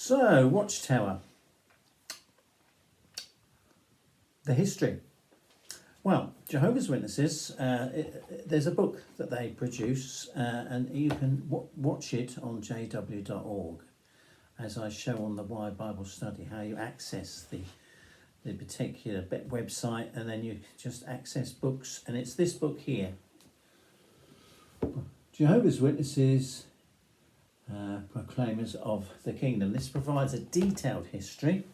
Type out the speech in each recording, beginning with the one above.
So, Watchtower, the history. Well, Jehovah's Witnesses, there's a book that they produce and you can watch it on jw.org, as I show on the Why Bible Study, how you access the particular website, and then you just access books, and it's this book here, Jehovah's Witnesses, Proclaimers of the Kingdom. This provides a detailed history.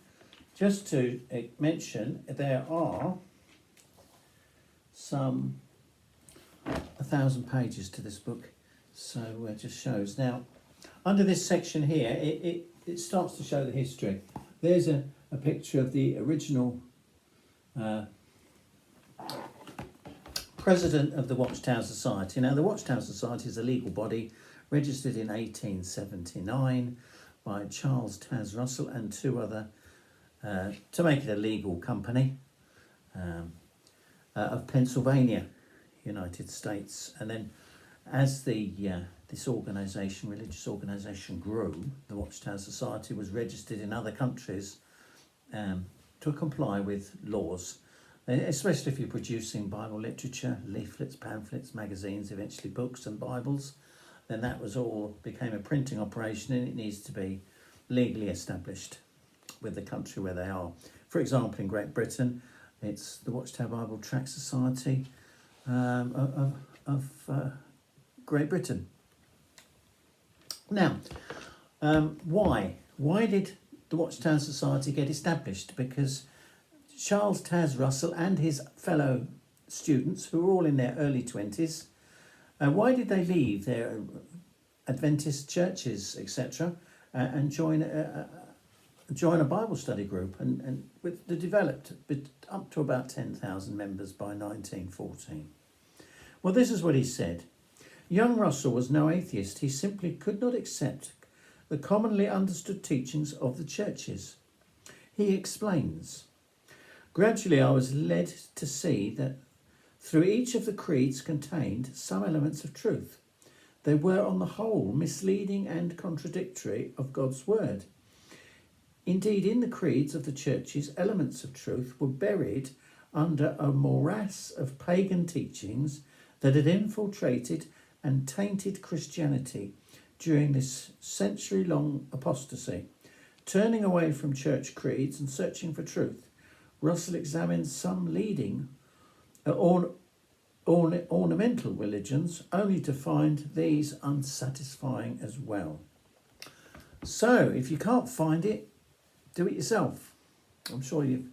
Just to mention, there are some 1,000 pages to this book, so it just shows. Now, under this section here, it starts to show the history. There's a picture of the original president of the Watchtower Society. Now, the Watchtower Society is a legal body registered in 1879 by Charles Taz Russell and two other, to make it a legal company, of Pennsylvania, United States. And then as this organisation, religious organisation, grew, the Watchtower Society was registered in other countries to comply with laws, especially if you're producing Bible literature, leaflets, pamphlets, magazines, eventually books and Bibles. Then that was all became a printing operation, and it needs to be legally established with the country where they are. For example, in Great Britain, it's the Watchtower Bible Tract Society of Great Britain. Now, why? Why did the Watchtower Society get established? Because Charles Taz Russell and his fellow students, who were all in their early 20s, why did they leave their Adventist churches, etc., and join a Bible study group, and they developed up to about 10,000 members by 1914. Well, this is what he said. Young Russell was no atheist. He simply could not accept the commonly understood teachings of the churches. He explains, gradually I was led to see that through each of the creeds contained some elements of truth. They were on the whole misleading and contradictory of God's word. Indeed, in the creeds of the churches, elements of truth were buried under a morass of pagan teachings that had infiltrated and tainted Christianity during this century-long apostasy. Turning away from church creeds and searching for truth, Russell examines some leading ornamental religions, only to find these unsatisfying as well. So, if you can't find it, do it yourself. I'm sure you've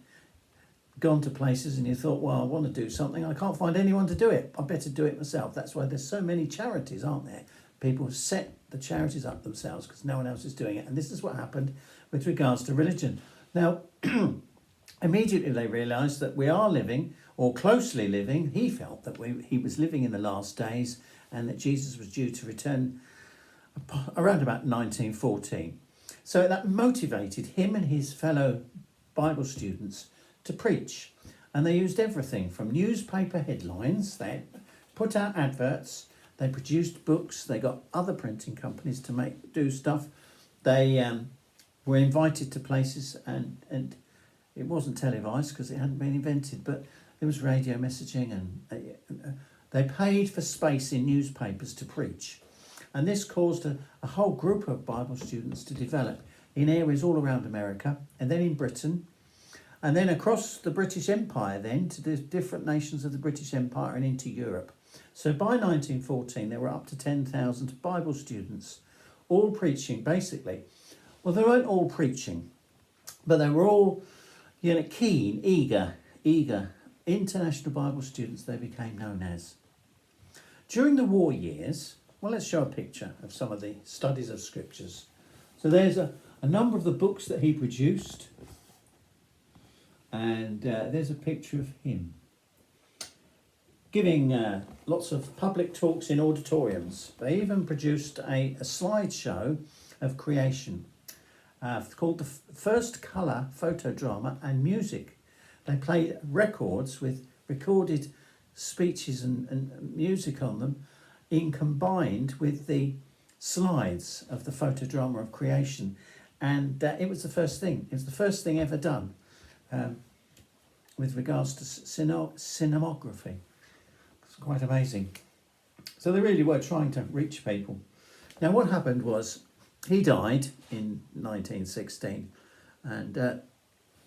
gone to places and you thought, well, I want to do something. I can't find anyone to do it. I better do it myself. That's why there's so many charities, aren't there? People have set the charities up themselves because no one else is doing it. And this is what happened with regards to religion. Now, immediately they realised that we are living, or closely living, he felt that he was living in the last days and that Jesus was due to return around about 1914. So that motivated him and his fellow Bible students to preach. And they used everything from newspaper headlines, they put out adverts, they produced books, they got other printing companies to do stuff. They were invited to places, and it wasn't televised because it hadn't been invented, but there was radio messaging, and they paid for space in newspapers to preach. And this caused a whole group of Bible students to develop in areas all around America, and then in Britain, and then across the British Empire, then to the different nations of the British Empire and into Europe. So by 1914, there were up to 10,000 Bible students, all preaching basically. Well, they weren't all preaching, but they were all, keen, eager international Bible students, they became known as. During the war years, well, let's show a picture of some of the studies of scriptures. So there's a number of the books that he produced, and there's a picture of him giving lots of public talks in auditoriums. They even produced a slideshow of creation called the First Colour Photodrama and Music. They played records with recorded speeches and music on them, combined with the slides of the photodrama of creation. and it was the first thing. It was the first thing ever done with regards to cinematography. It's quite amazing. So they really were trying to reach people. Now what happened was he died in 1916, and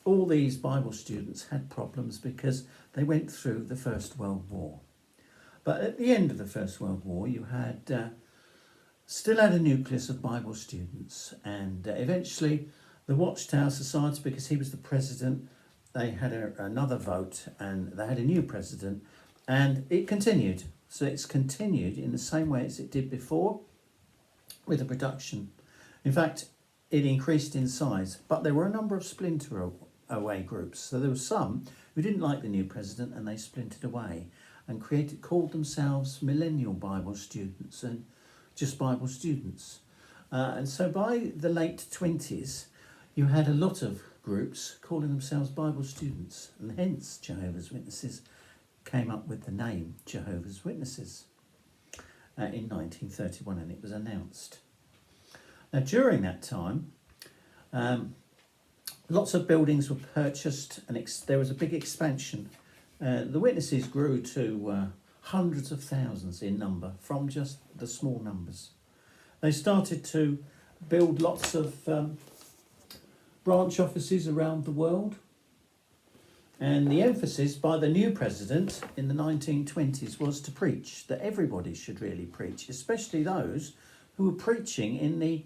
all these Bible students had problems because they went through the First World War. But at the end of the First World War, you had still had a nucleus of Bible students, and eventually the Watchtower Society, because he was the president, they had another vote and they had a new president, and it continued. So it's continued in the same way as it did before with the production. In fact, it increased in size, but there were a number of splinter away groups. So there were some who didn't like the new president and they splintered away and called themselves Millennial Bible Students and just Bible students. And so by the late 20s, you had a lot of groups calling themselves Bible students, and hence Jehovah's Witnesses came up with the name Jehovah's Witnesses in 1931, and it was announced. Now during that time, lots of buildings were purchased, and there was a big expansion. The witnesses grew to hundreds of thousands in number from just the small numbers. They started to build lots of branch offices around the world, and the emphasis by the new president in the 1920s was to preach, that everybody should really preach, especially those who were preaching in the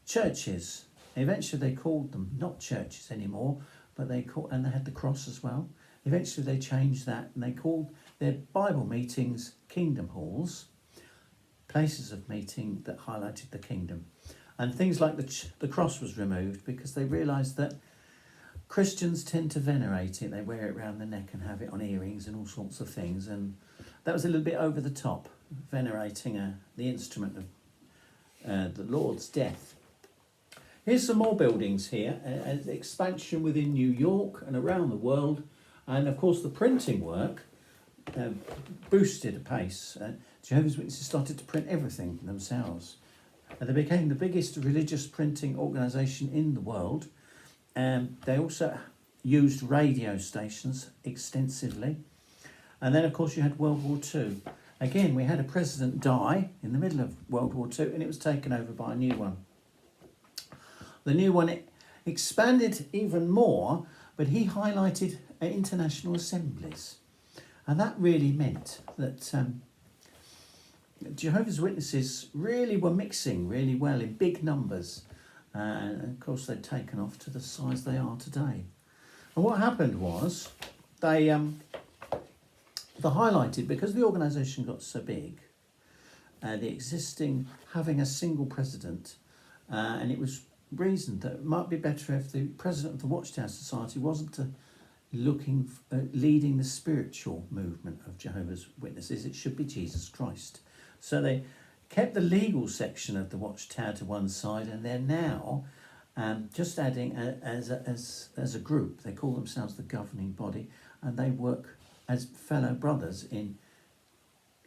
churches. Eventually they called them not churches anymore, but they had the cross as well. Eventually they changed that and they called their Bible meetings kingdom halls, places of meeting that highlighted the kingdom. And things like the cross was removed because they realised that Christians tend to venerate it. They wear it around the neck and have it on earrings and all sorts of things. And that was a little bit over the top, venerating the instrument of the Lord's death. Here's some more buildings here, expansion within New York and around the world. And of course the printing work boosted apace. Jehovah's Witnesses started to print everything themselves. And they became the biggest religious printing organisation in the world. They also used radio stations extensively. And then of course you had World War II. Again, we had a president die in the middle of World War II, and it was taken over by a new one. The new one expanded even more, but he highlighted international assemblies. And that really meant that Jehovah's Witnesses really were mixing really well in big numbers. And of course they'd taken off to the size they are today. And what happened was they highlighted, because the organisation got so big, the existing having a single president, and it was reasoned that it might be better if the president of the Watchtower Society wasn't leading the spiritual movement of Jehovah's Witnesses. It should be Jesus Christ. So they kept the legal section of the Watchtower to one side, and they're now just adding as a group. They call themselves the governing body, and they work as fellow brothers in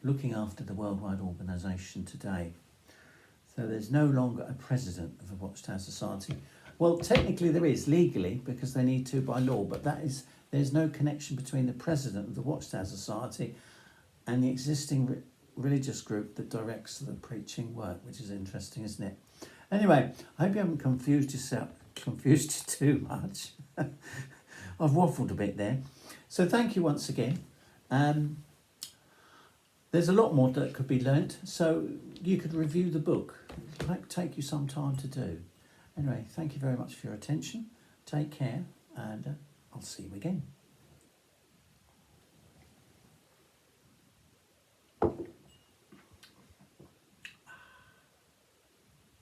looking after the worldwide organisation today. So there's no longer a president of the Watchtower Society. Well, technically there is, legally, because they need to by law, but there's no connection between the president of the Watchtower Society and the existing religious group that directs the preaching work, which is interesting, isn't it? Anyway, I hope you haven't confused you too much. I've waffled a bit there. So thank you once again. There's a lot more that could be learnt, so you could review the book. It might take you some time to do. Anyway, thank you very much for your attention. Take care, and I'll see you again.